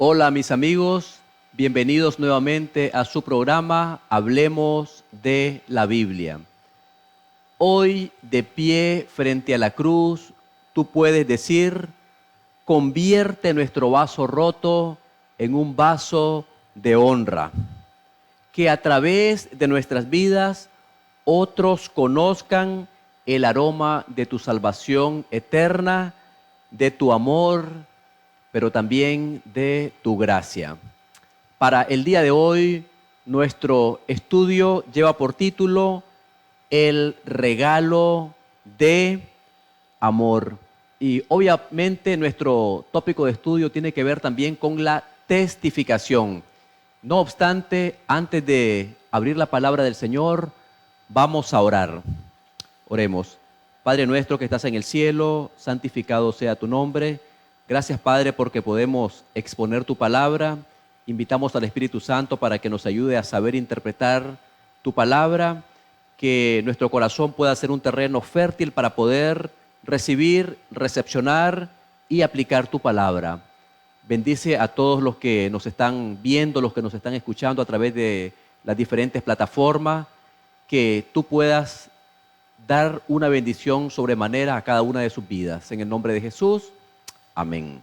Hola mis amigos, bienvenidos nuevamente a su programa Hablemos de la Biblia. Hoy, de pie frente a la cruz, tú puedes decir: convierte nuestro vaso roto en un vaso de honra. Que a través de nuestras vidas otros conozcan el aroma de tu salvación eterna, de tu amor, pero también de tu gracia. Para el día de hoy, nuestro estudio lleva por título El regalo de amor. Y obviamente nuestro tópico de estudio tiene que ver también con la testificación. No obstante, antes de abrir la palabra del Señor, vamos a orar. Oremos. Padre nuestro que estás en el cielo, santificado sea tu nombre. Gracias, Padre, porque podemos exponer tu palabra. Invitamos al Espíritu Santo para que nos ayude a saber interpretar tu palabra, que nuestro corazón pueda ser un terreno fértil para poder recibir, recepcionar y aplicar tu palabra. Bendice a todos los que nos están viendo, los que nos están escuchando a través de las diferentes plataformas, que tú puedas dar una bendición sobremanera a cada una de sus vidas. En el nombre de Jesús. Amén.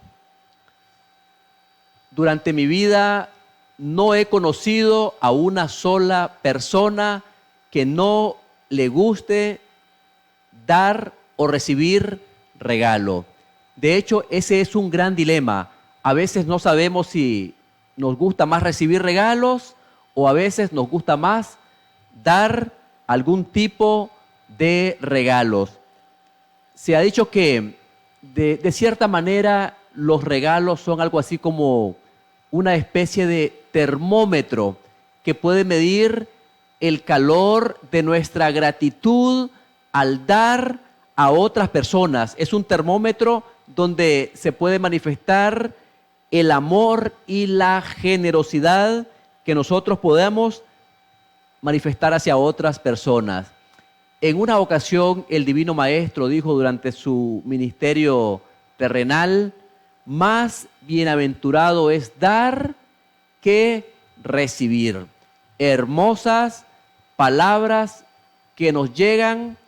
Durante mi vida no he conocido a una sola persona que no le guste dar o recibir regalo. De hecho, ese es un gran dilema. A veces no sabemos si nos gusta más recibir regalos o a veces nos gusta más dar algún tipo de regalos. Se ha dicho que de cierta manera los regalos son algo así como una especie de termómetro que puede medir el calor de nuestra gratitud al dar a otras personas. Es un termómetro donde se puede manifestar el amor y la generosidad que nosotros podemos manifestar hacia otras personas. En una ocasión, el Divino Maestro dijo durante su ministerio terrenal: más bienaventurado es dar que recibir. Hermosas palabras que nos llegan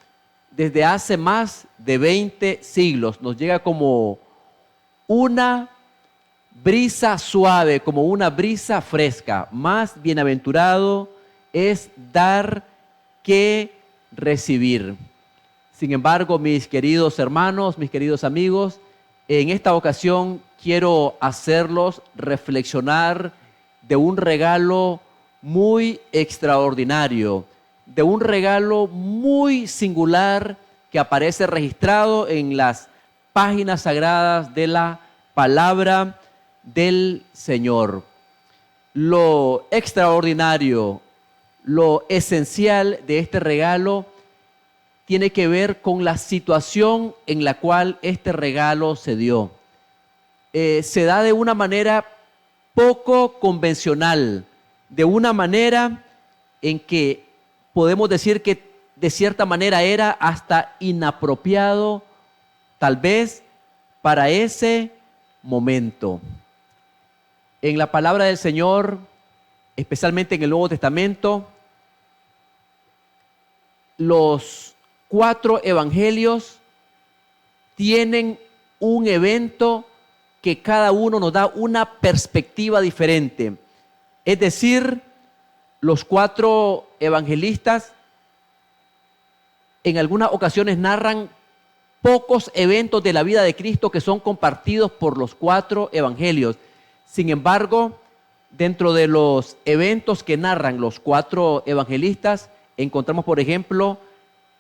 desde hace más de 20 siglos. Nos llega como una brisa suave, como una brisa fresca. Más bienaventurado es dar que recibir. Sin embargo, mis queridos hermanos, mis queridos amigos, en esta ocasión quiero hacerlos reflexionar de un regalo muy extraordinario, de un regalo muy singular que aparece registrado en las páginas sagradas de la palabra del Señor. Lo extraordinario, lo esencial de este regalo tiene que ver con la situación en la cual este regalo se dio. Se da de una manera poco convencional, de una manera en que podemos decir que de cierta manera era hasta inapropiado, tal vez para ese momento. En la palabra del Señor, especialmente en el Nuevo Testamento, los 4 evangelios tienen un evento que cada uno nos da una perspectiva diferente. Es decir, los 4 evangelistas en algunas ocasiones narran pocos eventos de la vida de Cristo que son compartidos por los 4 evangelios. Sin embargo, dentro de los eventos que narran los 4 evangelistas, encontramos, por ejemplo,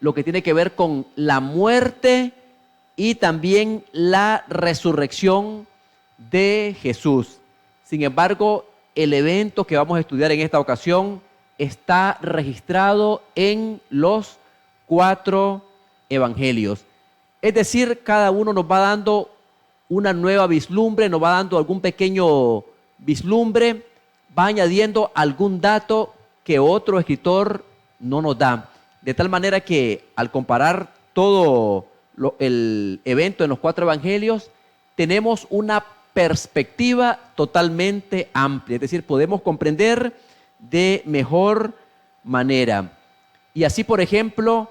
lo que tiene que ver con la muerte y también la resurrección de Jesús. Sin embargo, el evento que vamos a estudiar en esta ocasión está registrado en los 4 evangelios. Es decir, cada uno nos va dando una nueva vislumbre, nos va dando algún pequeño vislumbre, va añadiendo algún dato que otro escritor no nos da. De tal manera que al comparar todo el evento en los 4 evangelios, tenemos una perspectiva totalmente amplia, es decir, podemos comprender de mejor manera. Y así, por ejemplo,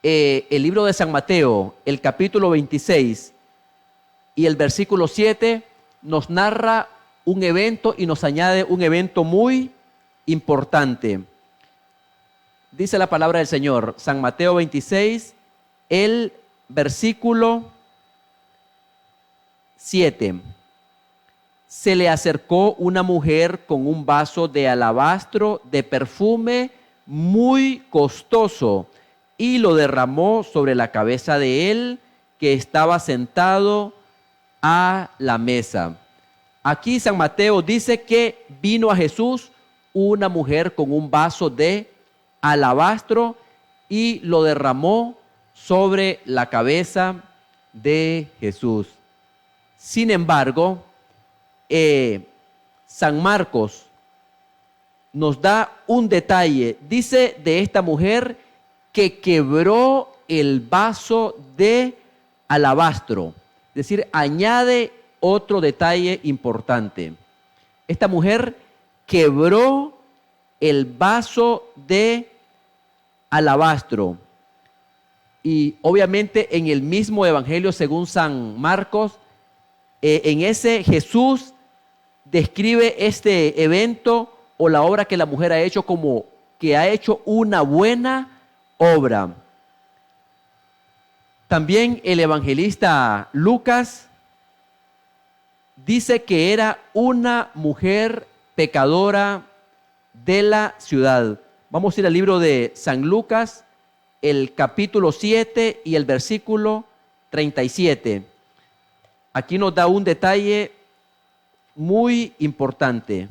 el libro de San Mateo, el capítulo 26 y el versículo 7 nos narra un evento y nos añade un evento muy importante. Dice la palabra del Señor, San Mateo 26, el versículo 7. Se le acercó una mujer con un vaso de alabastro de perfume muy costoso y lo derramó sobre la cabeza de él que estaba sentado a la mesa. Aquí San Mateo dice que vino a Jesús una mujer con un vaso de alabastro y lo derramó sobre la cabeza de Jesús. Sin embargo, San Marcos nos da un detalle. Dice de esta mujer que quebró el vaso de alabastro. Es decir, añade otro detalle importante. Esta mujer quebró el vaso de alabastro. Y obviamente en el mismo evangelio según San Marcos, en ese Jesús describe este evento o la obra que la mujer ha hecho como que ha hecho una buena obra. También el evangelista Lucas dice que era una mujer pecadora de la ciudad. Vamos a ir al libro de San Lucas, el capítulo 7 y el versículo 37. Aquí nos da un detalle muy importante.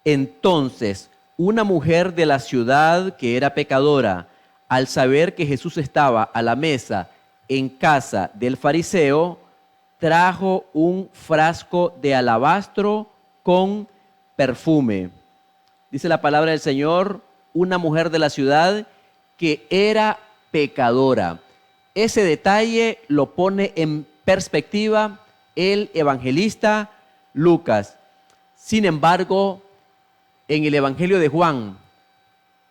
Entonces, una mujer de la ciudad que era pecadora, al saber que Jesús estaba a la mesa en casa del fariseo, trajo un frasco de alabastro con perfume. Dice la palabra del Señor, una mujer de la ciudad que era pecadora. Ese detalle lo pone en perspectiva el evangelista Lucas. Sin embargo, en el Evangelio de Juan,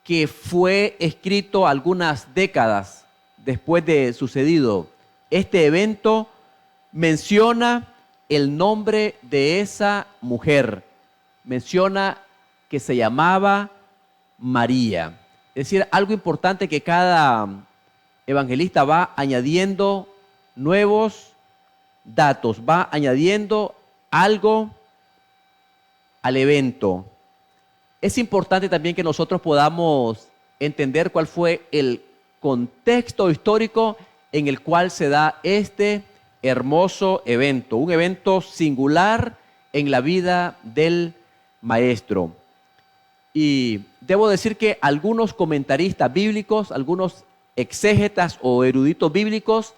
que fue escrito algunas décadas después de sucedido este evento, menciona el nombre de esa mujer. Menciona que se llamaba María. Es decir, algo importante que cada evangelista va añadiendo nuevos datos, va añadiendo algo al evento. Es importante también que nosotros podamos entender cuál fue el contexto histórico en el cual se da este hermoso evento, un evento singular en la vida del maestro. Y debo decir que algunos comentaristas bíblicos, algunos exégetas o eruditos bíblicos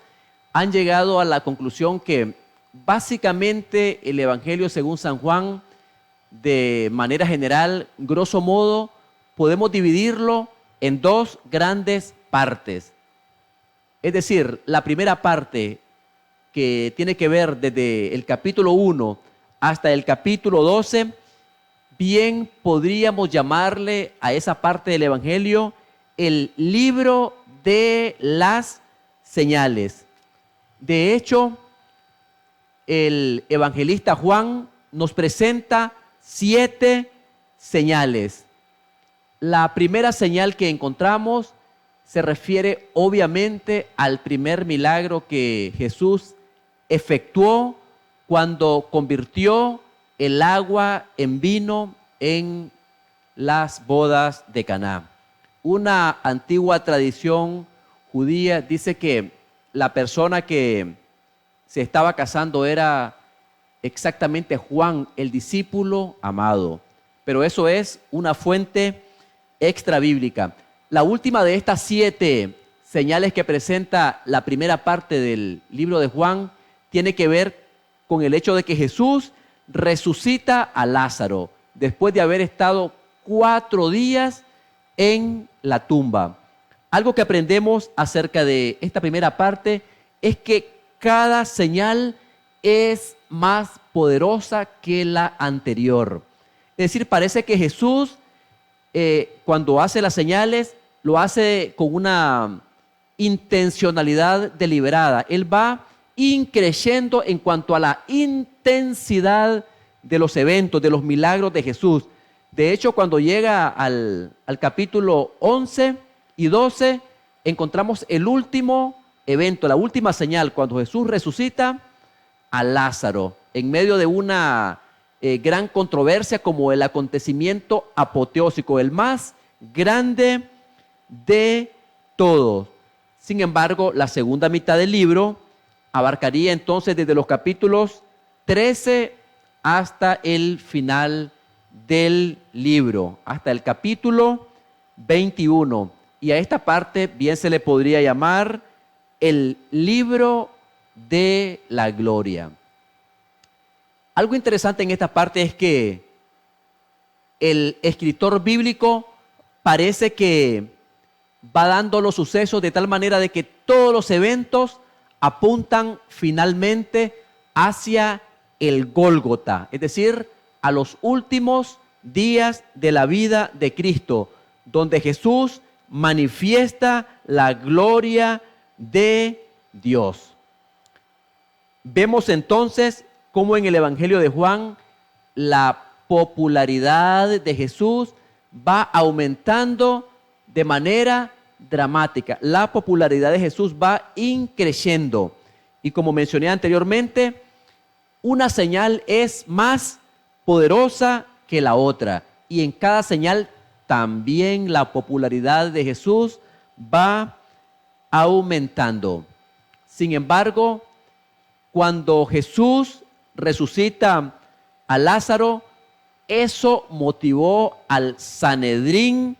han llegado a la conclusión que básicamente el Evangelio según San Juan, de manera general, grosso modo, podemos dividirlo en dos grandes partes. Es decir, la primera parte que tiene que ver desde el capítulo 1 hasta el capítulo 12, bien podríamos llamarle a esa parte del Evangelio el libro de las señales. De hecho, el evangelista Juan nos presenta 7 señales. La primera señal que encontramos se refiere obviamente al primer milagro que Jesús efectuó cuando convirtió el agua en vino en las bodas de Caná. Una antigua tradición judía dice que la persona que se estaba casando era exactamente Juan, el discípulo amado. Pero eso es una fuente extra bíblica. La última de estas 7 señales que presenta la primera parte del libro de Juan tiene que ver con el hecho de que Jesús resucita a Lázaro después de haber estado 4 días en la tumba. Algo que aprendemos acerca de esta primera parte es que cada señal es más poderosa que la anterior. Es decir, parece que Jesús, cuando hace las señales, lo hace con una intencionalidad deliberada. Él va increyendo en cuanto a la intensidad de los eventos, de los milagros de Jesús. De hecho, cuando llega al capítulo 11 y 12, encontramos el último evento, la última señal, cuando Jesús resucita a Lázaro, en medio de una gran controversia como el acontecimiento apoteósico, el más grande de todos. Sin embargo, la segunda mitad del libro abarcaría entonces desde los capítulos 13 hasta el final del libro, hasta el capítulo 21. Y a esta parte bien se le podría llamar el libro de la gloria. Algo interesante en esta parte es que el escritor bíblico parece que va dando los sucesos de tal manera de que todos los eventos apuntan finalmente hacia el Gólgota, es decir, a los últimos días de la vida de Cristo, donde Jesús manifiesta la gloria de Dios. Vemos entonces cómo en el Evangelio de Juan la popularidad de Jesús va aumentando de manera dramática. La popularidad de Jesús va increciendo. Y como mencioné anteriormente, una señal es más poderosa que la otra. Y en cada señal también la popularidad de Jesús va aumentando. Sin embargo, cuando Jesús resucita a Lázaro, eso motivó al Sanedrín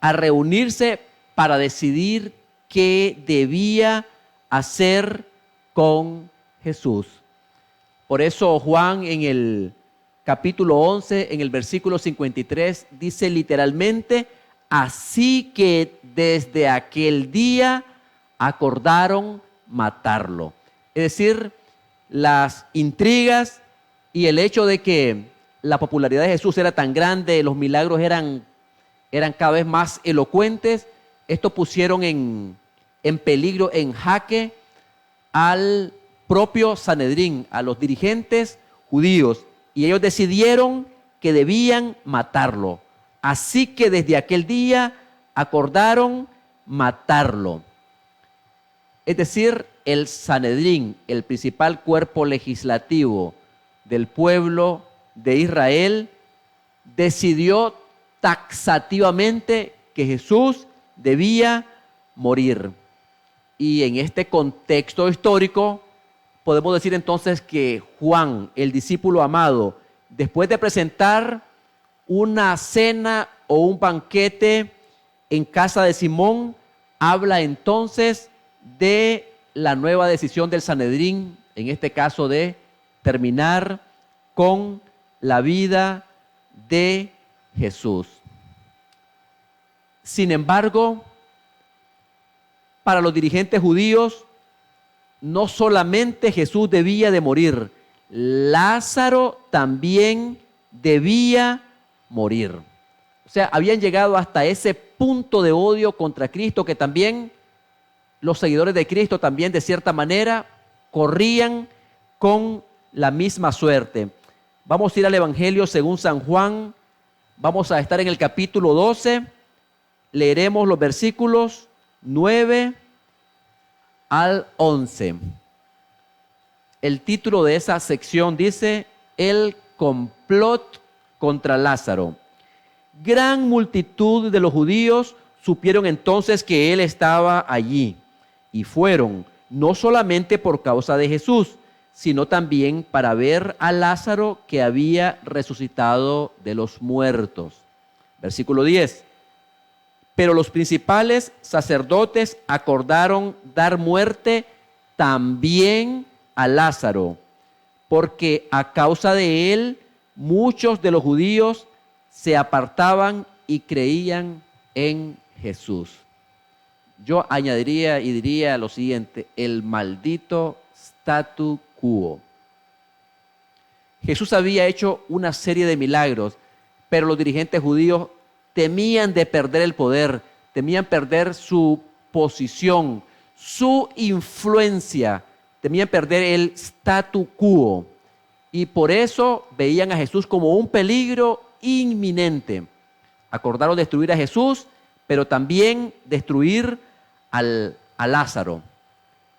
a reunirse para decidir qué debía hacer con Jesús. Por eso Juan en el capítulo 11, en el versículo 53, dice literalmente: así que desde aquel día acordaron matarlo. Es decir, las intrigas y el hecho de que la popularidad de Jesús era tan grande, los milagros eran cada vez más elocuentes, esto pusieron en peligro, en jaque al propio Sanedrín, a los dirigentes judíos, y ellos decidieron que debían matarlo. Así que desde aquel día acordaron matarlo. Es decir, el Sanedrín, el principal cuerpo legislativo del pueblo de Israel, decidió taxativamente que Jesús debía morir. Y en este contexto histórico, podemos decir entonces que Juan, el discípulo amado, después de presentar una cena o un banquete en casa de Simón, habla entonces de la nueva decisión del Sanedrín, en este caso de terminar con la vida de Jesús. Sin embargo, para los dirigentes judíos, no solamente Jesús debía de morir, Lázaro también debía morir. O sea, habían llegado hasta ese punto de odio contra Cristo que también los seguidores de Cristo también de cierta manera corrían con la misma suerte. Vamos a ir al Evangelio según San Juan. Vamos a estar en el capítulo 12. Leeremos los versículos 9 al 11. El título de esa sección dice: el complot contra Lázaro. Gran multitud de los judíos supieron entonces que él estaba allí y fueron, no solamente por causa de Jesús, sino también para ver a Lázaro que había resucitado de los muertos. Versículo 10. Pero los principales sacerdotes acordaron dar muerte también a Lázaro, porque a causa de él muchos de los judíos se apartaban y creían en Jesús. Yo añadiría y diría lo siguiente: el maldito statu quo. Jesús había hecho una serie de milagros, pero los dirigentes judíos temían de perder el poder, temían perder su posición, su influencia, temían perder el statu quo. Y por eso veían a Jesús como un peligro inminente. Acordaron destruir a Jesús, pero también destruir a Lázaro.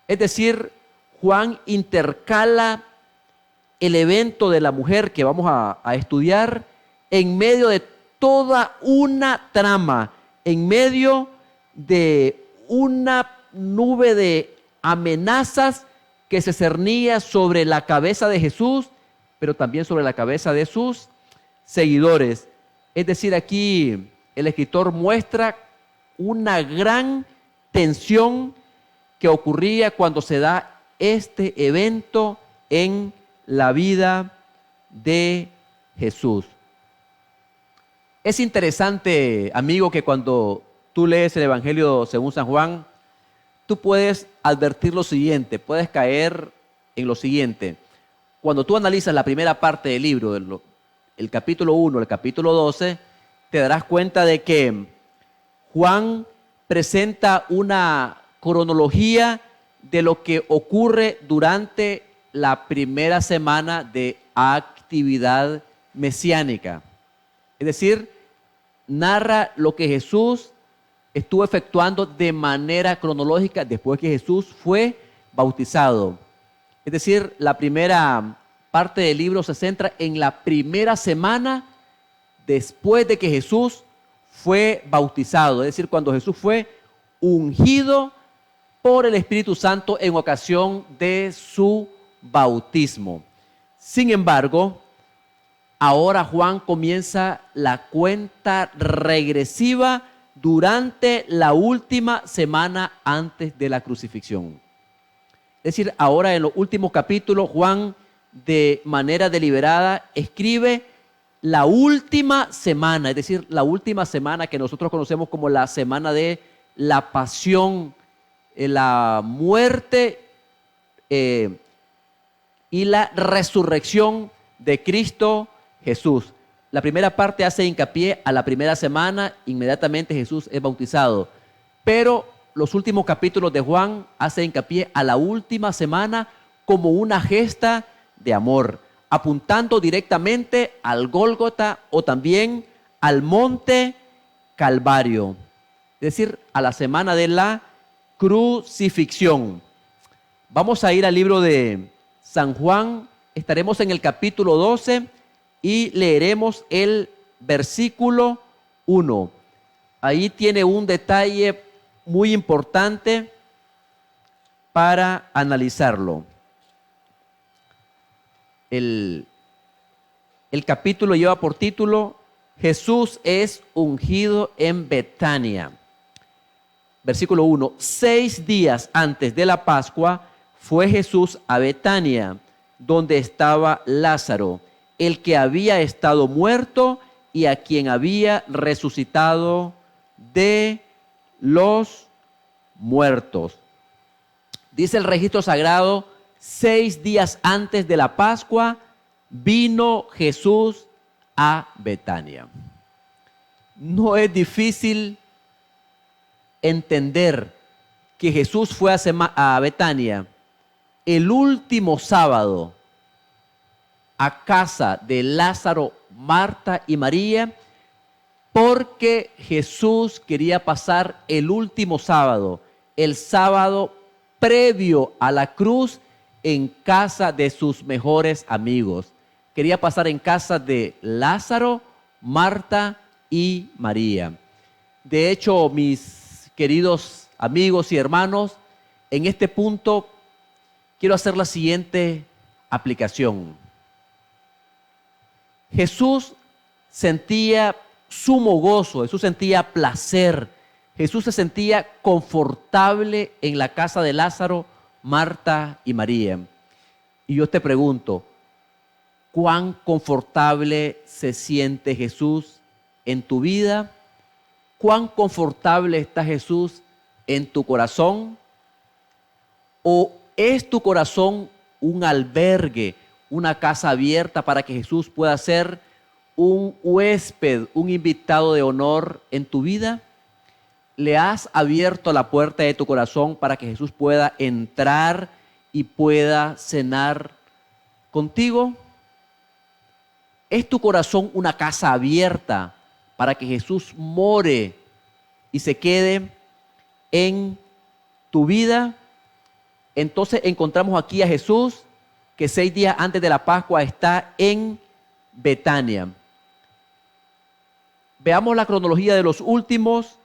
Es decir, Juan intercala el evento de la mujer que vamos a estudiar en medio de toda una trama, en medio de una nube de amenazas que se cernía sobre la cabeza de Jesús, pero también sobre la cabeza de sus seguidores. Es decir, aquí el escritor muestra una gran tensión que ocurría cuando se da este evento en la vida de Jesús. Es interesante, amigo, que cuando tú lees el Evangelio según San Juan, tú puedes advertir lo siguiente, puedes caer en lo siguiente. Cuando tú analizas la primera parte del libro, el capítulo 1, el capítulo 12, te darás cuenta de que Juan presenta una cronología de lo que ocurre durante la primera semana de actividad mesiánica. Es decir, narra lo que Jesús estuvo efectuando de manera cronológica después que Jesús fue bautizado. Es decir, la primera parte del libro se centra en la primera semana después de que Jesús fue bautizado. Es decir, cuando Jesús fue ungido por el Espíritu Santo en ocasión de su bautismo. Sin embargo, ahora Juan comienza la cuenta regresiva durante la última semana antes de la crucifixión. Es decir, ahora en los últimos capítulos, Juan de manera deliberada escribe la última semana, es decir, la última semana que nosotros conocemos como la semana de la pasión, la muerte y la resurrección de Cristo Jesús. La primera parte hace hincapié a la primera semana, inmediatamente Jesús es bautizado. Pero los últimos capítulos de Juan hacen hincapié a la última semana como una gesta de amor, apuntando directamente al Gólgota o también al monte Calvario. Es decir, a la semana de la crucifixión. Vamos a ir al libro de San Juan, estaremos en el capítulo 12 y leeremos el versículo 1. Ahí tiene un detalle muy importante para analizarlo. El capítulo lleva por título Jesús es ungido en Betania. Versículo 1. 6 días antes de la Pascua fue Jesús a Betania, donde estaba Lázaro, el que había estado muerto y a quien había resucitado de los muertos. Dice el registro sagrado, 6 días antes de la Pascua vino Jesús a Betania. No es difícil entender que Jesús fue a Betania el último sábado a casa de Lázaro, Marta y María, porque Jesús quería pasar el último sábado, el sábado previo a la cruz, en casa de sus mejores amigos. Quería pasar en casa de Lázaro, Marta y María. De hecho, mis queridos amigos y hermanos, en este punto quiero hacer la siguiente aplicación. Jesús sentía sumo gozo, Jesús sentía placer, Jesús se sentía confortable en la casa de Lázaro, Marta y María. Y yo te pregunto, ¿cuán confortable se siente Jesús en tu vida? ¿Cuán confortable está Jesús en tu corazón? ¿O es tu corazón un albergue, una casa abierta para que Jesús pueda ser un huésped, un invitado de honor en tu vida? ¿Le has abierto la puerta de tu corazón para que Jesús pueda entrar y pueda cenar contigo? ¿Es tu corazón una casa abierta para que Jesús more y se quede en tu vida? Entonces encontramos aquí a Jesús que 6 días antes de la Pascua está en Betania. Veamos la cronología de los últimos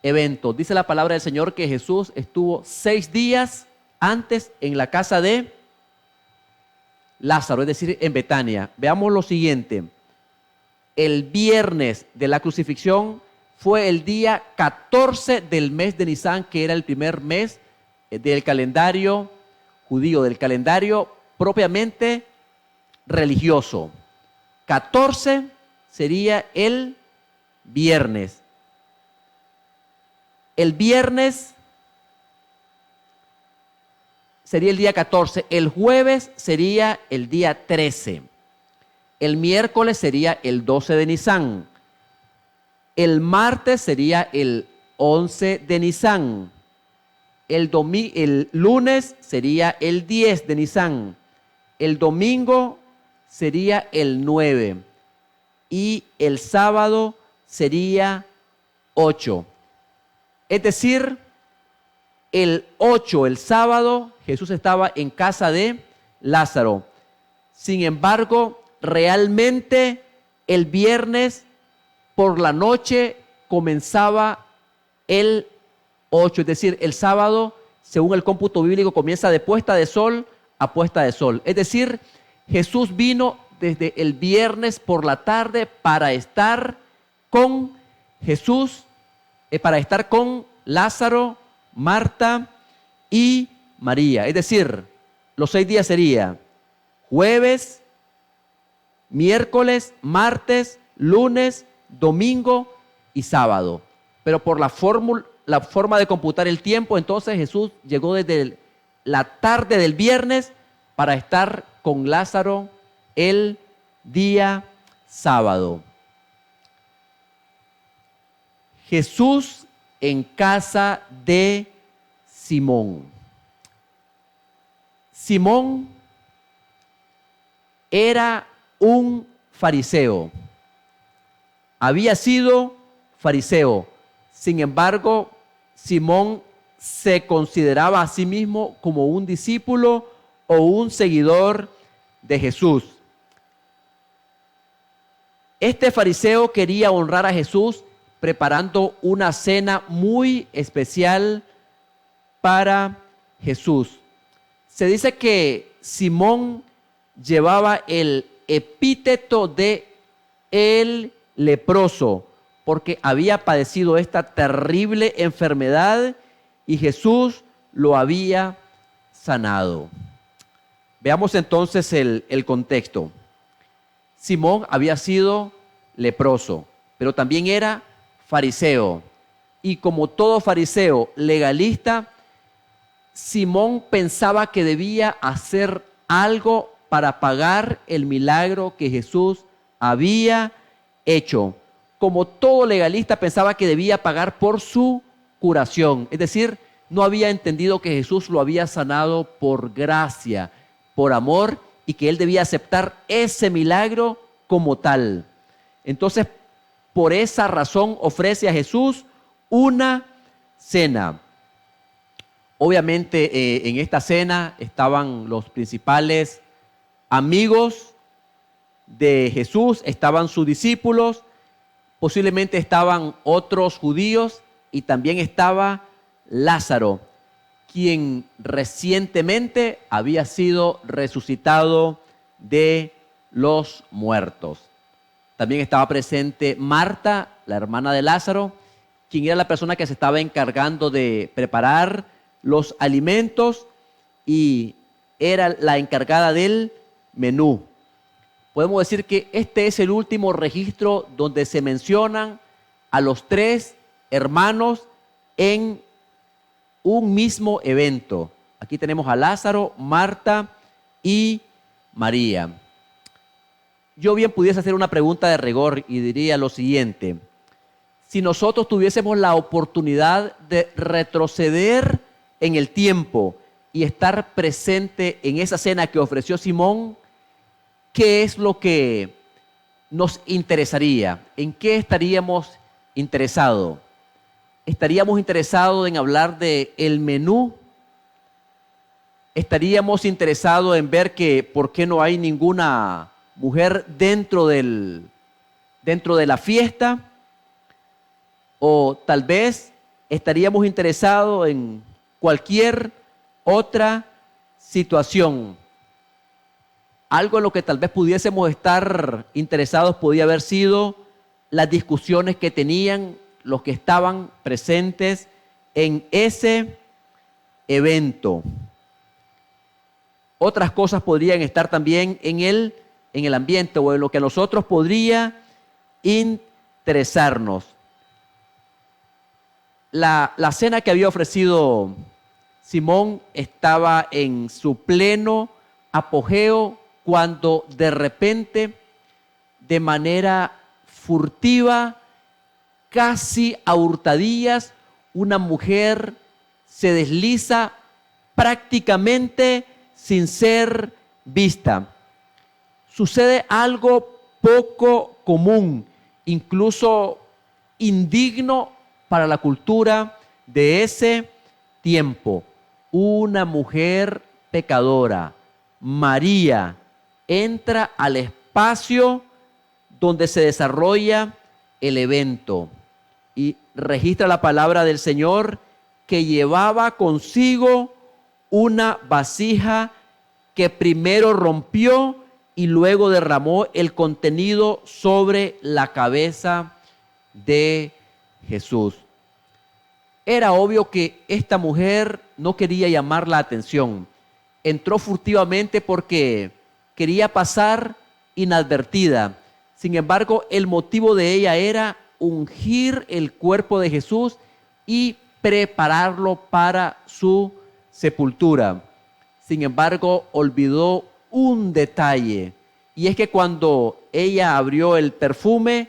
eventos. Dice la palabra del Señor que Jesús estuvo 6 días antes en la casa de Lázaro, es decir, en Betania. Veamos lo siguiente. El viernes de la crucifixión fue el día 14 del mes de Nisan, que era el primer mes del calendario judío, del calendario propiamente religioso. 14 sería el viernes. El viernes sería el día 14, el jueves sería el día 13, el miércoles sería el 12 de Nisan, el martes sería el 11 de Nisan, el lunes sería el 10 de Nisan, el domingo sería el 9 y el sábado sería 8. Es decir, el 8, el sábado, Jesús estaba en casa de Lázaro. Sin embargo, realmente el viernes por la noche comenzaba el 8, es decir, el sábado, según el cómputo bíblico, comienza de puesta de sol a puesta de sol. Es decir, Jesús vino desde el viernes por la tarde para estar con para estar con Lázaro, Marta y María. Es decir, los 6 días serían jueves, miércoles, martes, lunes, domingo y sábado. Pero por la forma de computar el tiempo, entonces Jesús llegó desde la tarde del viernes para estar con Lázaro el día sábado. Jesús en casa de Simón. Simón era un fariseo. Había sido fariseo. Sin embargo, Simón se consideraba a sí mismo como un discípulo o un seguidor de Jesús. Este fariseo quería honrar a Jesús preparando una cena muy especial para Jesús. Se dice que Simón llevaba el epíteto de el leproso porque había padecido esta terrible enfermedad y Jesús lo había sanado. Veamos entonces el contexto. Simón había sido leproso, pero también era fariseo. Y como todo fariseo legalista, Simón pensaba que debía hacer algo para pagar el milagro que Jesús había hecho. Como todo legalista pensaba que debía pagar por su curación. Es decir, no había entendido que Jesús lo había sanado por gracia, por amor, y que él debía aceptar ese milagro como tal. Entonces, por esa razón ofrece a Jesús una cena. Obviamente en esta cena estaban los principales amigos de Jesús, estaban sus discípulos, posiblemente estaban otros judíos y también estaba Lázaro, quien recientemente había sido resucitado de los muertos. También estaba presente Marta, la hermana de Lázaro, quien era la persona que se estaba encargando de preparar los alimentos y era la encargada del menú. podemos decir que este es el último registro donde se mencionan a los tres hermanos en un mismo evento. Aquí tenemos a Lázaro, Marta y María. Yo bien pudiese hacer una pregunta de rigor y diría lo siguiente: si nosotros tuviésemos la oportunidad de retroceder en el tiempo y estar presente en esa cena que ofreció Simón, ¿qué es lo que nos interesaría? ¿En qué estaríamos interesados? ¿Estaríamos interesados en hablar del menú? ¿Estaríamos interesados en ver que por qué no hay ninguna mujer dentro de la fiesta? O tal vez estaríamos interesados en cualquier otra situación. Algo en lo que tal vez pudiésemos estar interesados podía haber sido las discusiones que tenían los que estaban presentes en ese evento. Otras cosas podrían estar también en el ambiente o en lo que a nosotros podría interesarnos. La cena que había ofrecido Simón estaba en su pleno apogeo cuando de repente, de manera furtiva, casi a hurtadillas, una mujer se desliza prácticamente sin ser vista. Sucede algo poco común, incluso indigno para la cultura de ese tiempo. Una mujer pecadora, María, entra al espacio donde se desarrolla el evento y registra la palabra del Señor que llevaba consigo una vasija que primero rompió y luego derramó el contenido sobre la cabeza de Jesús. Era obvio que esta mujer no quería llamar la atención. Entró furtivamente porque quería pasar inadvertida. Sin embargo, el motivo de ella era ungir el cuerpo de Jesús y prepararlo para su sepultura. Sin embargo, olvidó un detalle, y es que cuando ella abrió el perfume,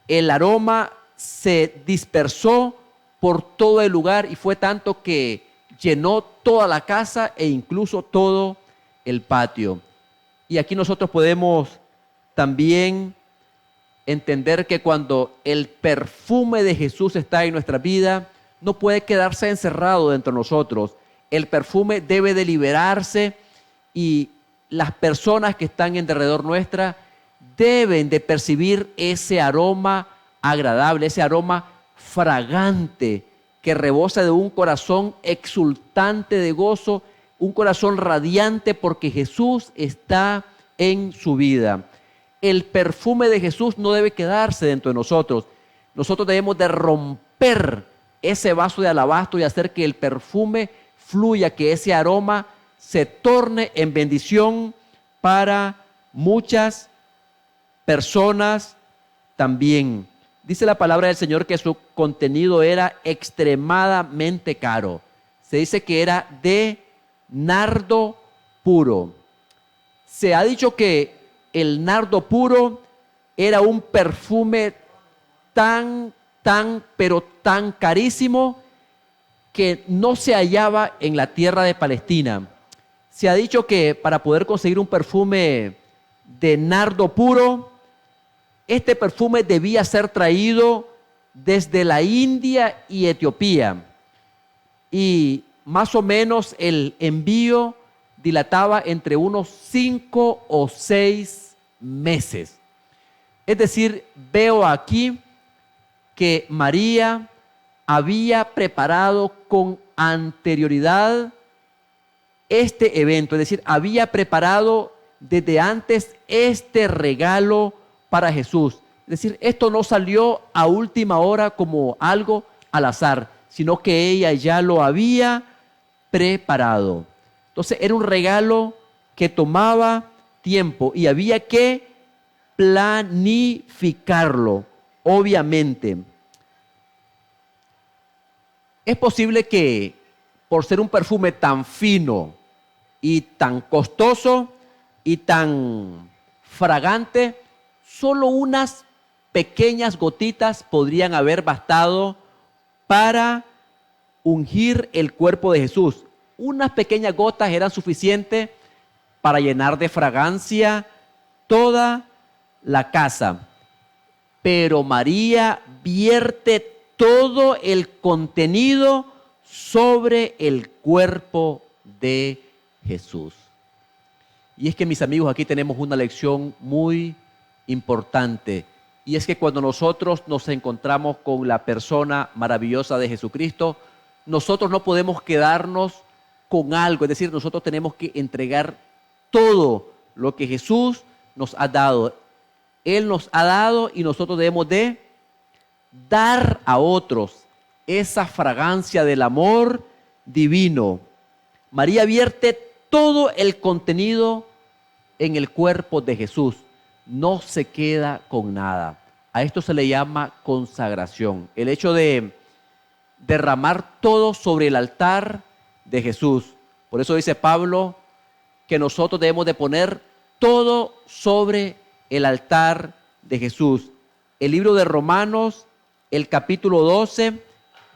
el aroma se dispersó por todo el lugar y fue tanto que llenó toda la casa e incluso todo el patio. Y aquí nosotros podemos también entender que cuando el perfume de Jesús está en nuestra vida, no puede quedarse encerrado dentro de nosotros. El perfume debe de liberarse y las personas que están en derredor nuestra deben de percibir ese aroma agradable, ese aroma fragante que rebosa de un corazón exultante de gozo, un corazón radiante porque Jesús está en su vida. El perfume de Jesús no debe quedarse dentro de nosotros. Nosotros debemos de romper ese vaso de alabastro y hacer que el perfume fluya, que ese aroma se torne en bendición para muchas personas también. Dice la palabra del Señor que su contenido era extremadamente caro. Se dice que era de nardo puro. Se ha dicho que el nardo puro era un perfume pero tan carísimo que no se hallaba en la tierra de Palestina. Se ha dicho que para poder conseguir un perfume de nardo puro, este perfume debía ser traído desde la India y Etiopía. Y más o menos el envío dilataba entre unos 5 o 6 meses. Es decir, veo aquí que María había preparado con anterioridad este evento, es decir, había preparado desde antes este regalo para Jesús. Es decir, esto no salió a última hora como algo al azar, sino que ella ya lo había preparado. Entonces era un regalo que tomaba tiempo y había que planificarlo, obviamente. Es posible que por ser un perfume tan fino y tan costoso y tan fragante, solo unas pequeñas gotitas podrían haber bastado para ungir el cuerpo de Jesús. Unas pequeñas gotas eran suficientes para llenar de fragancia toda la casa. Pero María vierte todo el contenido sobre el cuerpo de Jesús. Y es que, mis amigos, aquí tenemos una lección muy importante. Y es que cuando nosotros nos encontramos con la persona maravillosa de Jesucristo, nosotros no podemos quedarnos con algo. Es decir, nosotros tenemos que entregar todo lo que Jesús nos ha dado. Él nos ha dado y nosotros debemos de dar a otros esa fragancia del amor divino. María vierte todo el contenido en el cuerpo de Jesús. No se queda con nada. A esto se le llama consagración. El hecho de derramar todo sobre el altar de Jesús. Por eso dice Pablo que nosotros debemos de poner todo sobre el altar de Jesús. El libro de Romanos, el capítulo 12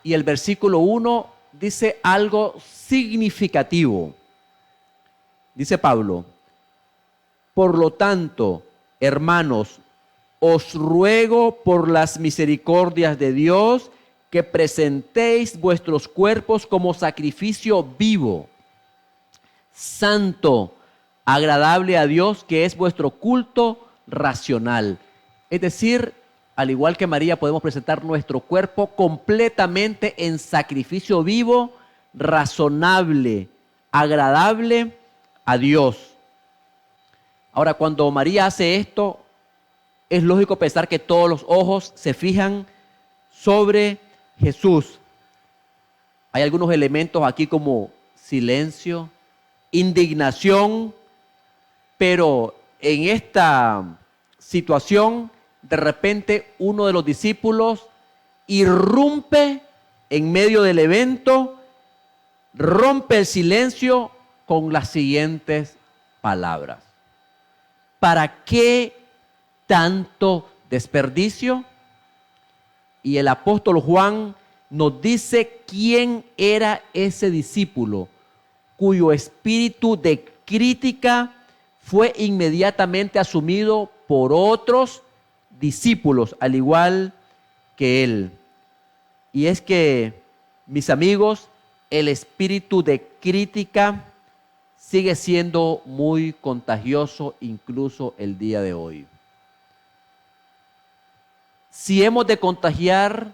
y el versículo 1 dice algo significativo. Dice Pablo: por lo tanto, hermanos, os ruego por las misericordias de Dios que presentéis vuestros cuerpos como sacrificio vivo, santo, agradable a Dios, que es vuestro culto racional. Es decir, al igual que María, podemos presentar nuestro cuerpo completamente en sacrificio vivo, razonable, agradable a Dios. Ahora, cuando María hace esto, es lógico pensar que todos los ojos se fijan sobre Jesús. Hay algunos elementos aquí como silencio, indignación, pero en esta situación, de repente uno de los discípulos irrumpe en medio del evento, rompe el silencio con las siguientes palabras: ¿para qué tanto desperdicio? Y el apóstol Juan nos dice quién era ese discípulo cuyo espíritu de crítica fue inmediatamente asumido por otros discípulos, al igual que él. Y es que, mis amigos, el espíritu de crítica sigue siendo muy contagioso incluso el día de hoy. Si hemos de contagiar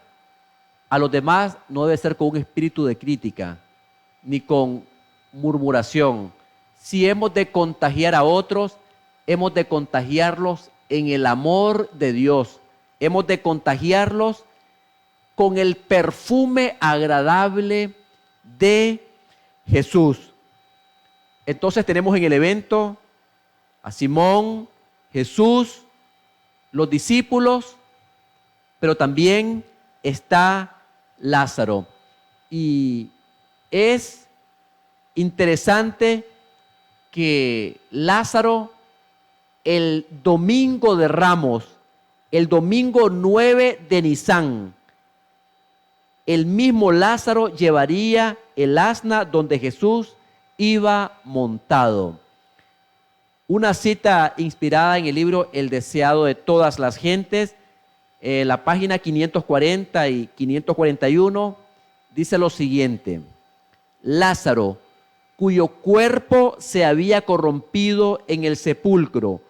a los demás, no debe ser con un espíritu de crítica, ni con murmuración. Si hemos de contagiar a otros, hemos de contagiarlos en el amor de Dios. Hemos de contagiarlos con el perfume agradable de Jesús. Entonces tenemos en el evento a Simón, Jesús, los discípulos, pero también está Lázaro. Y es interesante que Lázaro, el domingo de Ramos, el domingo 9 de Nisán, el mismo Lázaro llevaría el asna donde Jesús iba montado. Una cita inspirada en el libro El deseado de todas las gentes, la página 540 y 541, dice lo siguiente: Lázaro, cuyo cuerpo se había corrompido en el sepulcro,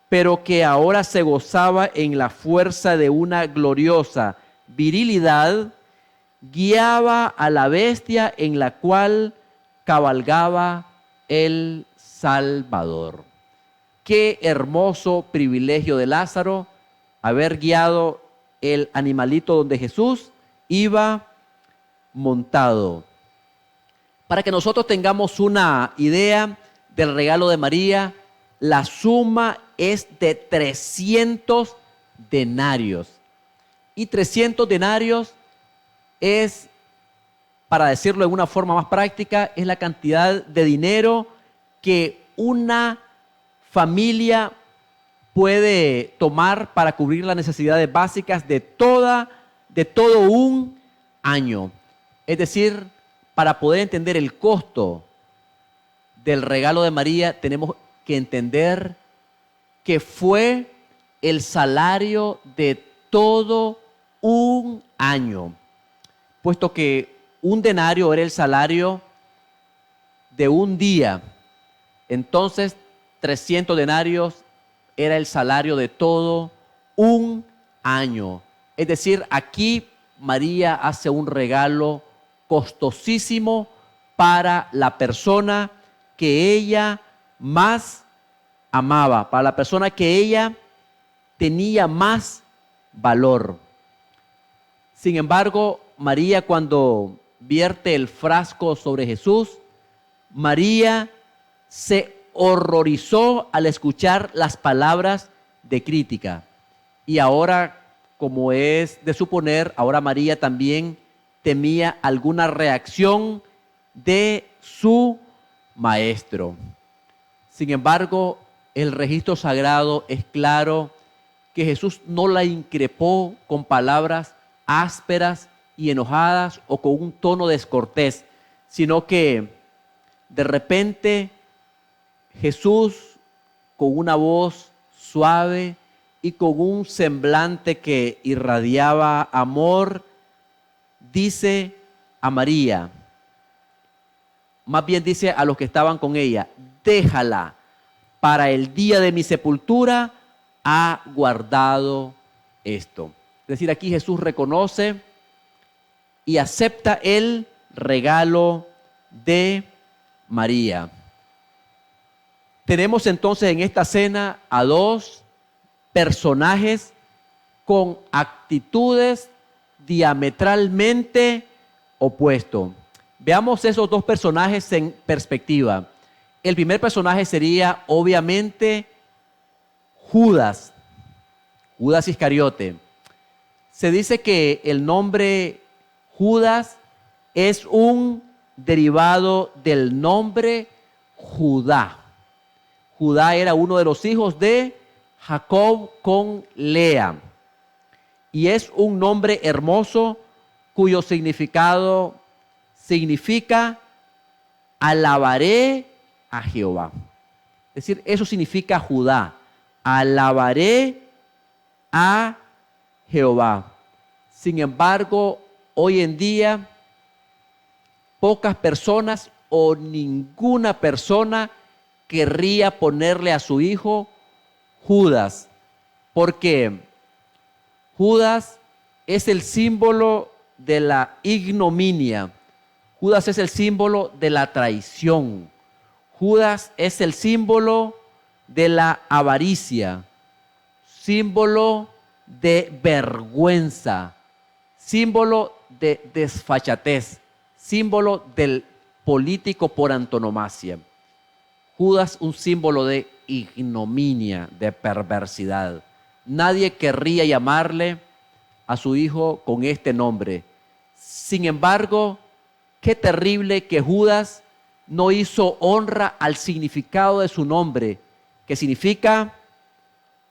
pero que ahora se gozaba en la fuerza de una gloriosa virilidad, guiaba a la bestia en la cual cabalgaba el Salvador. Qué hermoso privilegio de Lázaro haber guiado el animalito donde Jesús iba montado. Para que nosotros tengamos una idea del regalo de María, la suma es de 300 denarios. Y 300 denarios es, para decirlo de una forma más práctica, es la cantidad de dinero que una familia puede tomar para cubrir las necesidades básicas de todo un año. Es decir, para poder entender el costo del regalo de María, tenemos que entender que fue el salario de todo un año, puesto que un denario era el salario de un día. Entonces, 300 denarios era el salario de todo un año. Es decir, aquí María hace un regalo costosísimo para la persona que ella más amaba, para la persona que ella tenía más valor. Sin embargo, María, cuando vierte el frasco sobre Jesús, María se horrorizó al escuchar las palabras de crítica. Y ahora, como es de suponer, ahora María también temía alguna reacción de su maestro. Sin embargo, el registro sagrado es claro que Jesús no la increpó con palabras ásperas y enojadas o con un tono descortés, sino que de repente Jesús, con una voz suave y con un semblante que irradiaba amor, dice a María, más bien dice a los que estaban con ella, déjala, para el día de mi sepultura ha guardado esto. Es decir, aquí Jesús reconoce y acepta el regalo de María. Tenemos entonces en esta cena a dos personajes con actitudes diametralmente opuestas. Veamos esos dos personajes en perspectiva. El primer personaje sería obviamente Judas Iscariote. Se dice que el nombre Judas es un derivado del nombre Judá. Judá era uno de los hijos de Jacob con Lea. Y es un nombre hermoso cuyo significado significa alabaré a Jehová. Es decir, eso significa Judá. Alabaré a Jehová. Sin embargo, hoy en día, pocas personas o ninguna persona querría ponerle a su hijo Judas, porque Judas es el símbolo de la ignominia. Judas es el símbolo de la traición. Judas es el símbolo de la avaricia, símbolo de vergüenza, símbolo de desfachatez, símbolo del político por antonomasia. Judas, un símbolo de ignominia, de perversidad. Nadie querría llamarle a su hijo con este nombre. Sin embargo, qué terrible que Judas no hizo honra al significado de su nombre, que significa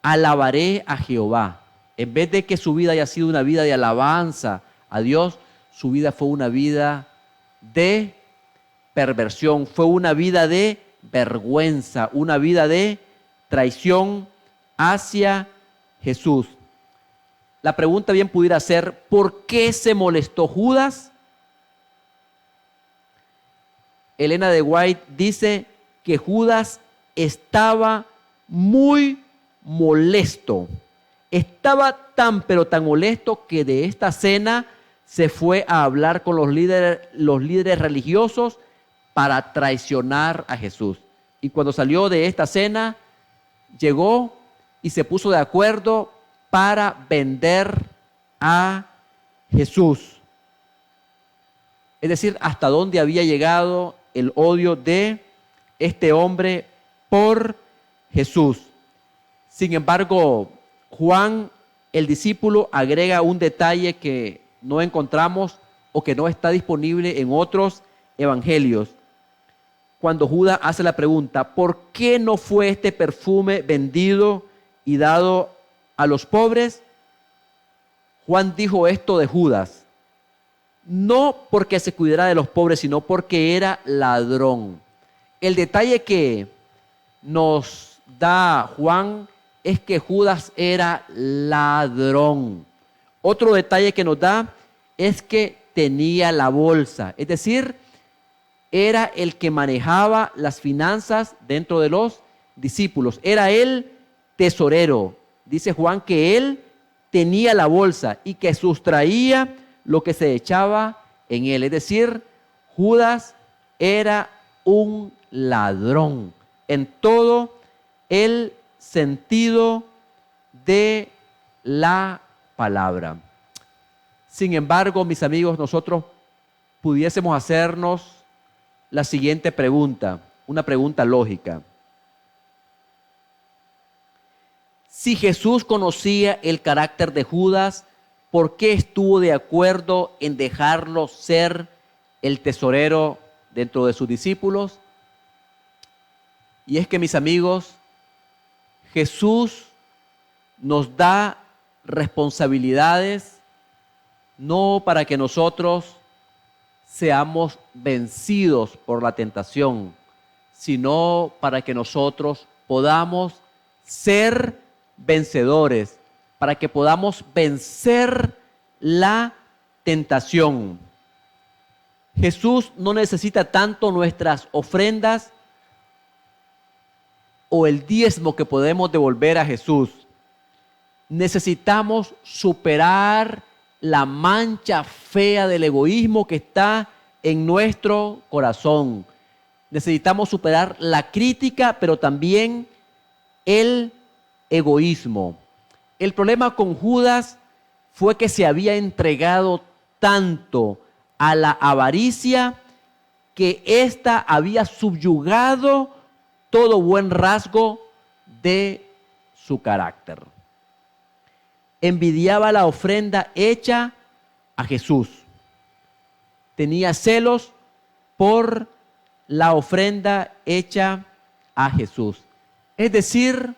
alabaré a Jehová. En vez de que su vida haya sido una vida de alabanza a Dios, su vida fue una vida de perversión, fue una vida de vergüenza, una vida de traición hacia Jesús. La pregunta bien pudiera ser, ¿por qué se molestó Judas? Elena de White dice que Judas estaba muy molesto. Estaba tan pero tan molesto que de esta cena se fue a hablar con los líderes religiosos para traicionar a Jesús. Y cuando salió de esta cena, llegó y se puso de acuerdo para vender a Jesús. Es decir, hasta dónde había llegado el odio de este hombre por Jesús. Sin embargo, Juan, el discípulo, agrega un detalle que no encontramos o que no está disponible en otros evangelios. Cuando Judas hace la pregunta, ¿por qué no fue este perfume vendido y dado a los pobres? Juan dijo esto de Judas, no porque se cuidara de los pobres, sino porque era ladrón. El detalle que nos da Juan es que Judas era ladrón. Otro detalle que nos da es que tenía la bolsa, es decir, era el que manejaba las finanzas dentro de los discípulos. Era el tesorero. Dice Juan que él tenía la bolsa y que sustraía lo que se echaba en él. Es decir, Judas era un ladrón en todo el sentido de la palabra. Sin embargo, mis amigos, nosotros pudiésemos hacernos la siguiente pregunta, una pregunta lógica. Si Jesús conocía el carácter de Judas, ¿por qué estuvo de acuerdo en dejarlo ser el tesorero dentro de sus discípulos? Y es que, mis amigos, Jesús nos da responsabilidades no para que nosotros seamos vencidos por la tentación, sino para que nosotros podamos ser vencedores, para que podamos vencer la tentación. Jesús no necesita tanto nuestras ofrendas o el diezmo que podemos devolver a Jesús. Necesitamos superar la mancha fea del egoísmo que está en nuestro corazón. Necesitamos superar la crítica, pero también el egoísmo. El problema con Judas fue que se había entregado tanto a la avaricia que ésta había subyugado todo buen rasgo de su carácter. Envidiaba la ofrenda hecha a Jesús. Tenía celos por la ofrenda hecha a Jesús. Es decir,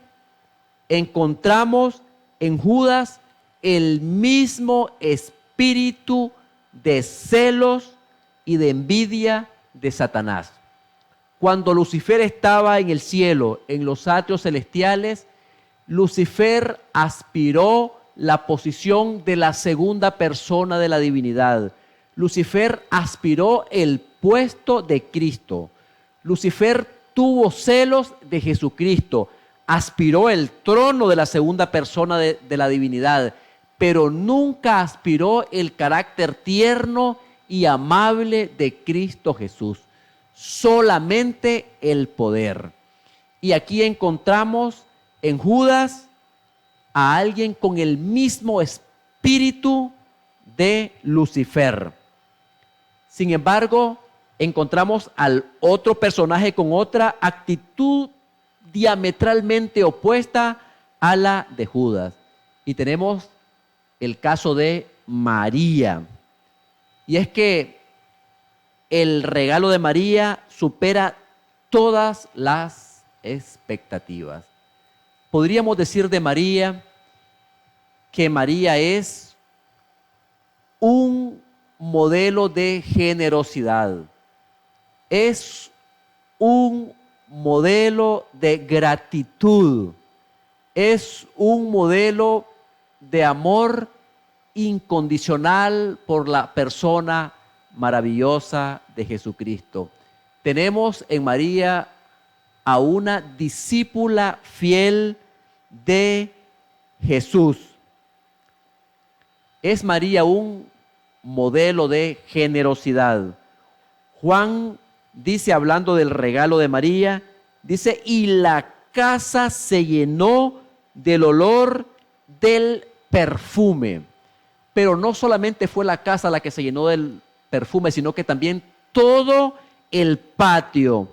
encontramos en Judas el mismo espíritu de celos y de envidia de Satanás. Cuando Lucifer estaba en el cielo, en los atrios celestiales, Lucifer aspiró la posición de la segunda persona de la divinidad. Lucifer aspiró el puesto de Cristo. Lucifer tuvo celos de Jesucristo. Aspiró el trono de la segunda persona de la divinidad, pero nunca aspiró el carácter tierno y amable de Cristo Jesús. Solamente el poder. Y aquí encontramos en Judas a alguien con el mismo espíritu de Lucifer. Sin embargo, encontramos al otro personaje con otra actitud diametralmente opuesta a la de Judas. Y tenemos el caso de María. Y es que el regalo de María supera todas las expectativas. Podríamos decir de María que María es un modelo de generosidad. Es un modelo de gratitud. Es un modelo de amor incondicional por la persona maravillosa de Jesucristo. Tenemos en María a una discípula fiel de Jesús. Es María un modelo de generosidad. Juan dice, hablando del regalo de María, dice, y la casa se llenó del olor del perfume. Pero no solamente fue la casa la que se llenó del perfume, sino que también todo el patio.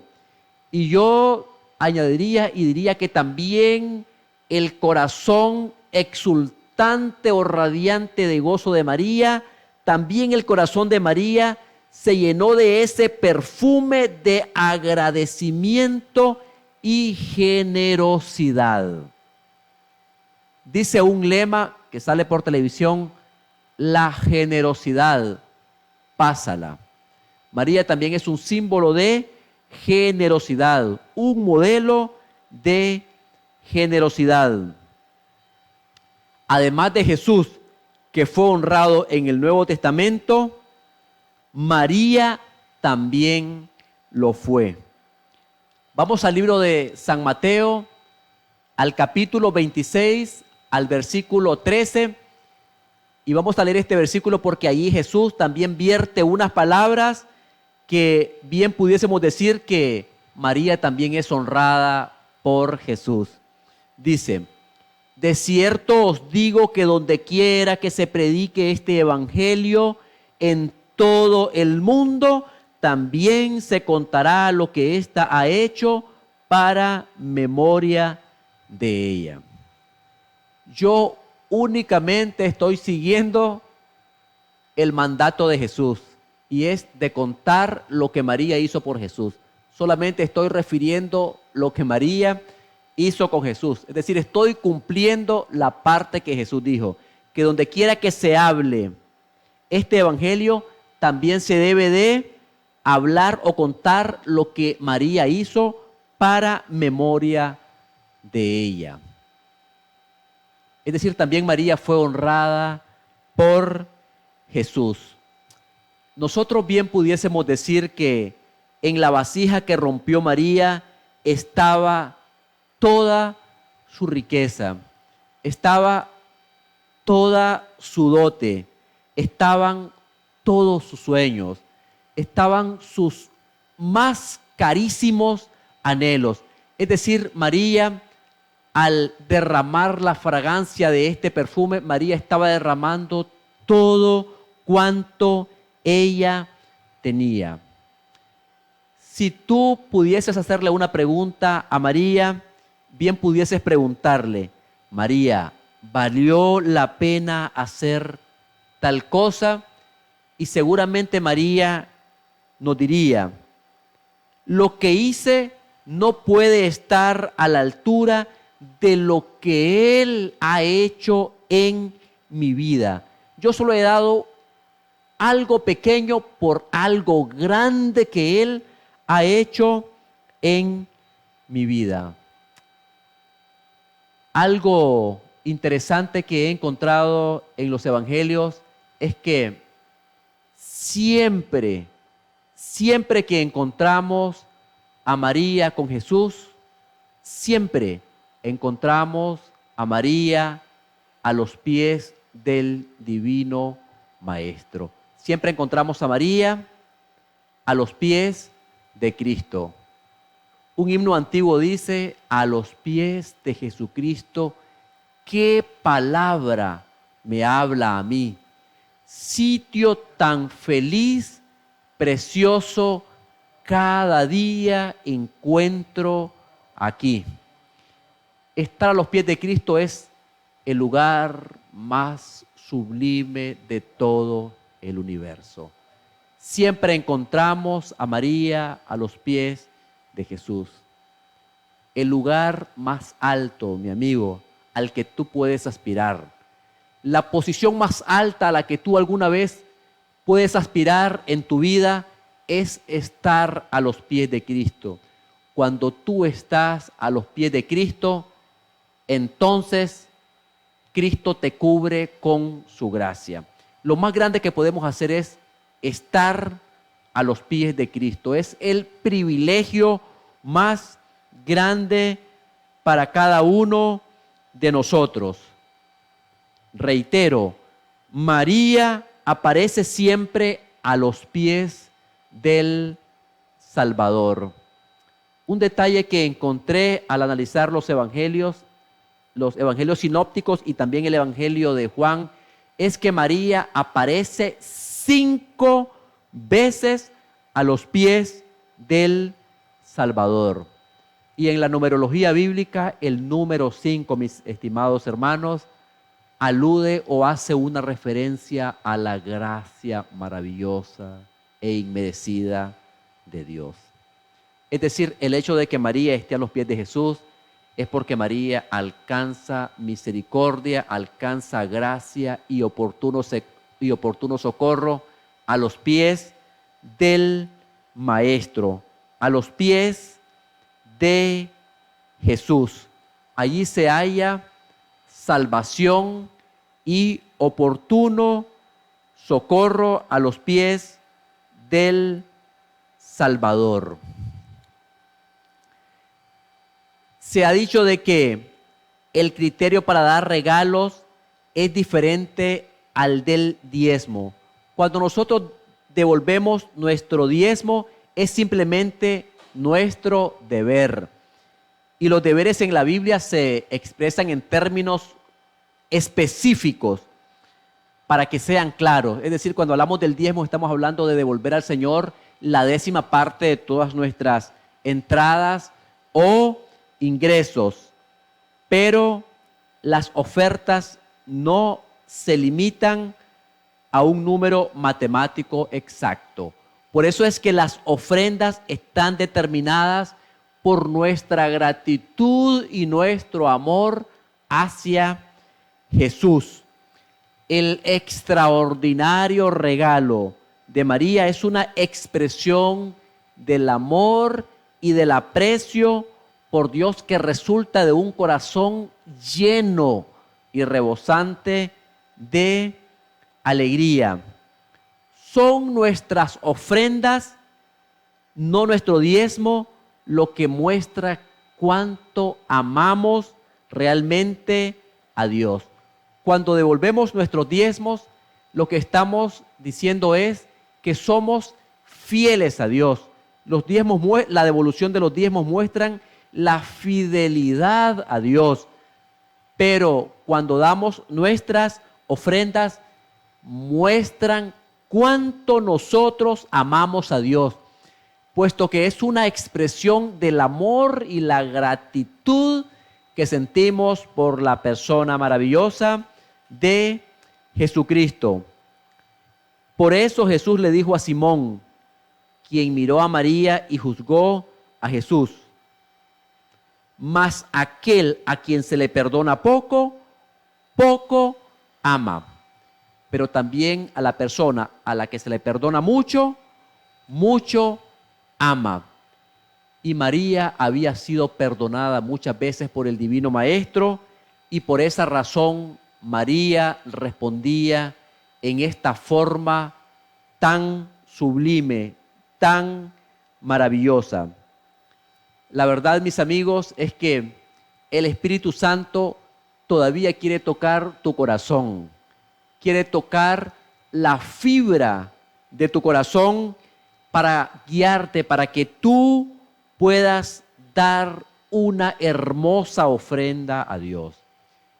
Y yo añadiría y diría que también el corazón exultante o radiante de gozo de María, también el corazón de María se llenó de ese perfume de agradecimiento y generosidad. Dice un lema que sale por televisión: la generosidad, pásala. María también es un símbolo de generosidad, un modelo de generosidad. Además de Jesús, que fue honrado en el Nuevo Testamento, María también lo fue. Vamos al libro de San Mateo, al capítulo 26, al versículo 13, y vamos a leer este versículo porque allí Jesús también vierte unas palabras que bien pudiésemos decir que María también es honrada por Jesús. Dice: de cierto os digo que donde quiera que se predique este evangelio en todo el mundo, también se contará lo que ésta ha hecho para memoria de ella. Yo únicamente estoy siguiendo el mandato de Jesús, y es de contar lo que María hizo por Jesús. Solamente estoy refiriendo lo que María hizo con Jesús. Es decir, estoy cumpliendo la parte que Jesús dijo, que donde quiera que se hable este evangelio, también se debe de hablar o contar lo que María hizo para memoria de ella. Es decir, también María fue honrada por Jesús. Nosotros bien pudiésemos decir que en la vasija que rompió María estaba toda su riqueza, estaba toda su dote, estaban todos sus sueños, estaban sus más carísimos anhelos. Es decir, María, al derramar la fragancia de este perfume, María estaba derramando todo cuanto ella tenía. Si tú pudieses hacerle una pregunta a María, bien pudieses preguntarle: María, ¿valió la pena hacer tal cosa? Y seguramente María nos diría: lo que hice no puede estar a la altura de lo que Él ha hecho en mi vida. Yo solo he dado algo pequeño por algo grande que Él ha hecho en mi vida. Algo interesante que he encontrado en los evangelios es que siempre que encontramos a María con Jesús, siempre encontramos a María a los pies del Divino Maestro. Siempre encontramos a María a los pies de Cristo. Un himno antiguo dice: a los pies de Jesucristo, ¿qué palabra me habla a mí? Sitio tan feliz, precioso, cada día encuentro aquí. Estar a los pies de Cristo es el lugar más sublime de todo el universo. Siempre encontramos a María a los pies de Jesús. El lugar más alto, mi amigo, al que tú puedes aspirar. La posición más alta a la que tú alguna vez puedes aspirar en tu vida es estar a los pies de Cristo. Cuando tú estás a los pies de Cristo, entonces Cristo te cubre con su gracia. Lo más grande que podemos hacer es estar a los pies de Cristo. Es el privilegio más grande para cada uno de nosotros. Reitero, María aparece siempre a los pies del Salvador. Un detalle que encontré al analizar los evangelios sinópticos y también el evangelio de Juan, es que María aparece 5 veces a los pies del Salvador. Y en la numerología bíblica, el número 5, mis estimados hermanos, alude o hace una referencia a la gracia maravillosa e inmerecida de Dios. Es decir, el hecho de que María esté a los pies de Jesús es porque María alcanza misericordia, alcanza gracia y oportuno socorro a los pies del Maestro, a los pies de Jesús. Allí se halla salvación y oportuno socorro a los pies del Salvador. Se ha dicho de que el criterio para dar regalos es diferente al del diezmo. Cuando nosotros devolvemos nuestro diezmo, es simplemente nuestro deber. Y los deberes en la Biblia se expresan en términos específicos para que sean claros. Es decir, cuando hablamos del diezmo, estamos hablando de devolver al Señor la 10ª de todas nuestras entradas o ingresos. Pero las ofertas no se limitan a un número matemático exacto. Por eso es que las ofrendas están determinadas por nuestra gratitud y nuestro amor hacia Jesús. El extraordinario regalo de María es una expresión del amor y del aprecio por Dios que resulta de un corazón lleno y rebosante de alegría. Son nuestras ofrendas, no nuestro diezmo, lo que muestra cuánto amamos realmente a Dios. Cuando devolvemos nuestros diezmos, lo que estamos diciendo es que somos fieles a Dios. Los diezmos, la devolución de los diezmos muestran la fidelidad a Dios. Pero cuando damos nuestras ofrendas, muestran cuánto nosotros amamos a Dios, puesto que es una expresión del amor y la gratitud que sentimos por la persona maravillosa de Jesucristo. Por eso Jesús le dijo a Simón, quien miró a María y juzgó a Jesús: mas aquel a quien se le perdona poco, poco ama. Pero también a la persona a la que se le perdona mucho, mucho ama. Y María había sido perdonada muchas veces por el Divino Maestro, y por esa razón María respondía en esta forma tan sublime, tan maravillosa. La verdad, mis amigos, es que el Espíritu Santo todavía quiere tocar tu corazón. Quiere tocar la fibra de tu corazón para guiarte, para que tú puedas dar una hermosa ofrenda a Dios.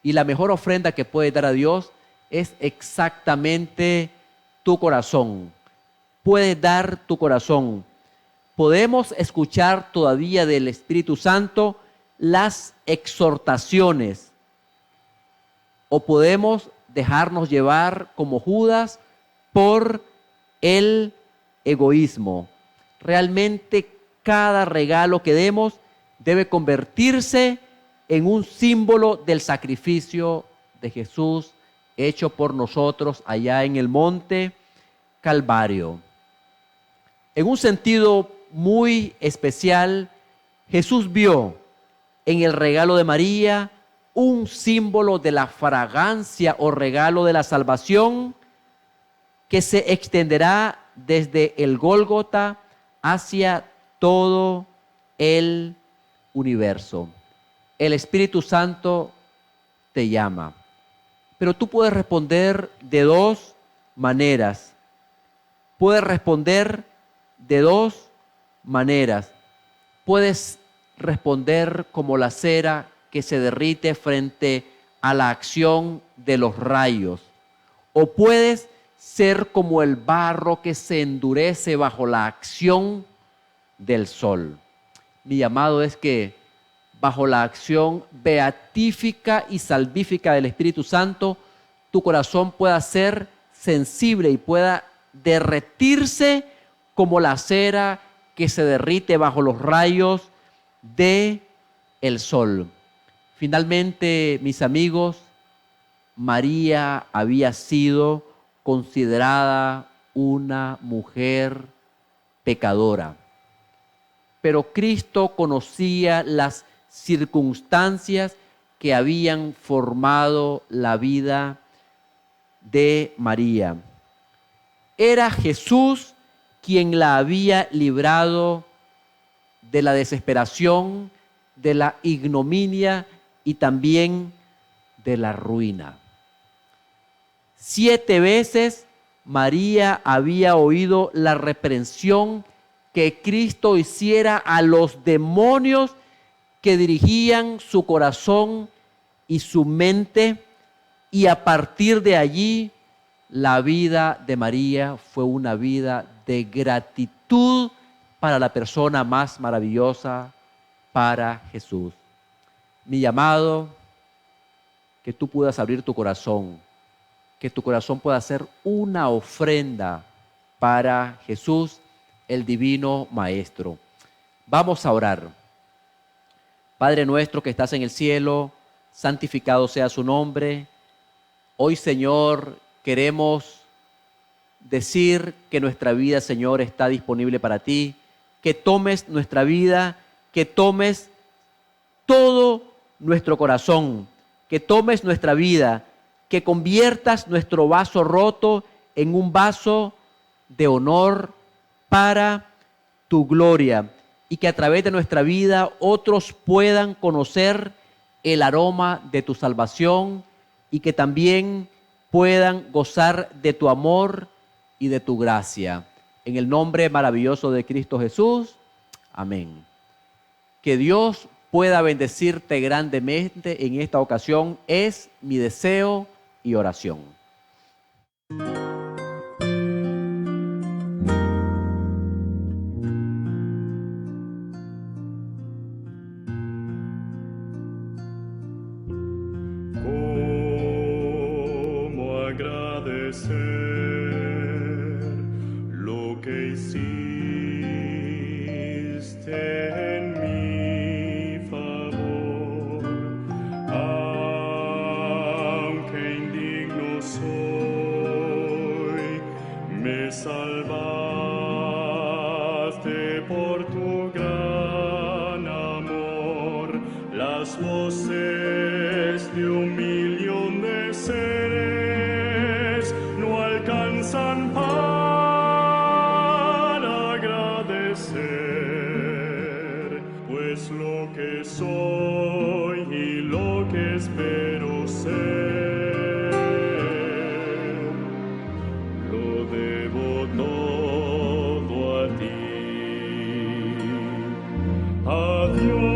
Y la mejor ofrenda que puedes dar a Dios es exactamente tu corazón. Puedes dar tu corazón. Podemos escuchar todavía del Espíritu Santo las exhortaciones, o podemos dejarnos llevar como Judas por el egoísmo. Realmente cada regalo que demos debe convertirse en un símbolo del sacrificio de Jesús hecho por nosotros allá en el monte Calvario. En un sentido muy especial, Jesús vio en el regalo de María un símbolo de la fragancia o regalo de la salvación que se extenderá desde el Gólgota hacia todo el universo. El Espíritu Santo te llama, pero tú puedes responder de dos maneras. Puedes responder de dos maneras. Puedes responder como la cera que se derrite frente a la acción de los rayos, o puedes ser como el barro que se endurece bajo la acción del sol. Mi llamado es que bajo la acción beatífica y salvífica del Espíritu Santo, tu corazón pueda ser sensible y pueda derretirse como la cera que se derrite bajo los rayos del sol. Finalmente, mis amigos, María había sido considerada una mujer pecadora, pero Cristo conocía las circunstancias que habían formado la vida de María. Era Jesús quien la había librado de la desesperación, de la ignominia y también de la ruina. 7 veces María había oído la reprensión que Cristo hiciera a los demonios que dirigían su corazón y su mente, y a partir de allí la vida de María fue una vida de gratitud para la persona más maravillosa, para Jesús. Mi llamado, que tú puedas abrir tu corazón, que tu corazón pueda ser una ofrenda para Jesús, el divino Maestro. Vamos a orar. Padre nuestro que estás en el cielo, santificado sea su nombre. Hoy, Señor, queremos decir que nuestra vida, Señor, está disponible para ti, que tomes nuestra vida, que tomes todo nuestro corazón, que tomes nuestra vida, que conviertas nuestro vaso roto en un vaso de honor para tu gloria, y que a través de nuestra vida otros puedan conocer el aroma de tu salvación y que también puedan gozar de tu amor y de tu gracia. En el nombre maravilloso de Cristo Jesús. Amén. Que Dios pueda bendecirte grandemente en esta ocasión es mi deseo y oración. ¿Cómo agradecer lo que hiciste en mi favor? Aunque indigno soy, me salvaste por tu gran amor. Las voces de un millón de seres no alcanzan para agradecer, pues lo que soy y lo que espero ser, lo debo todo a ti. Adiós.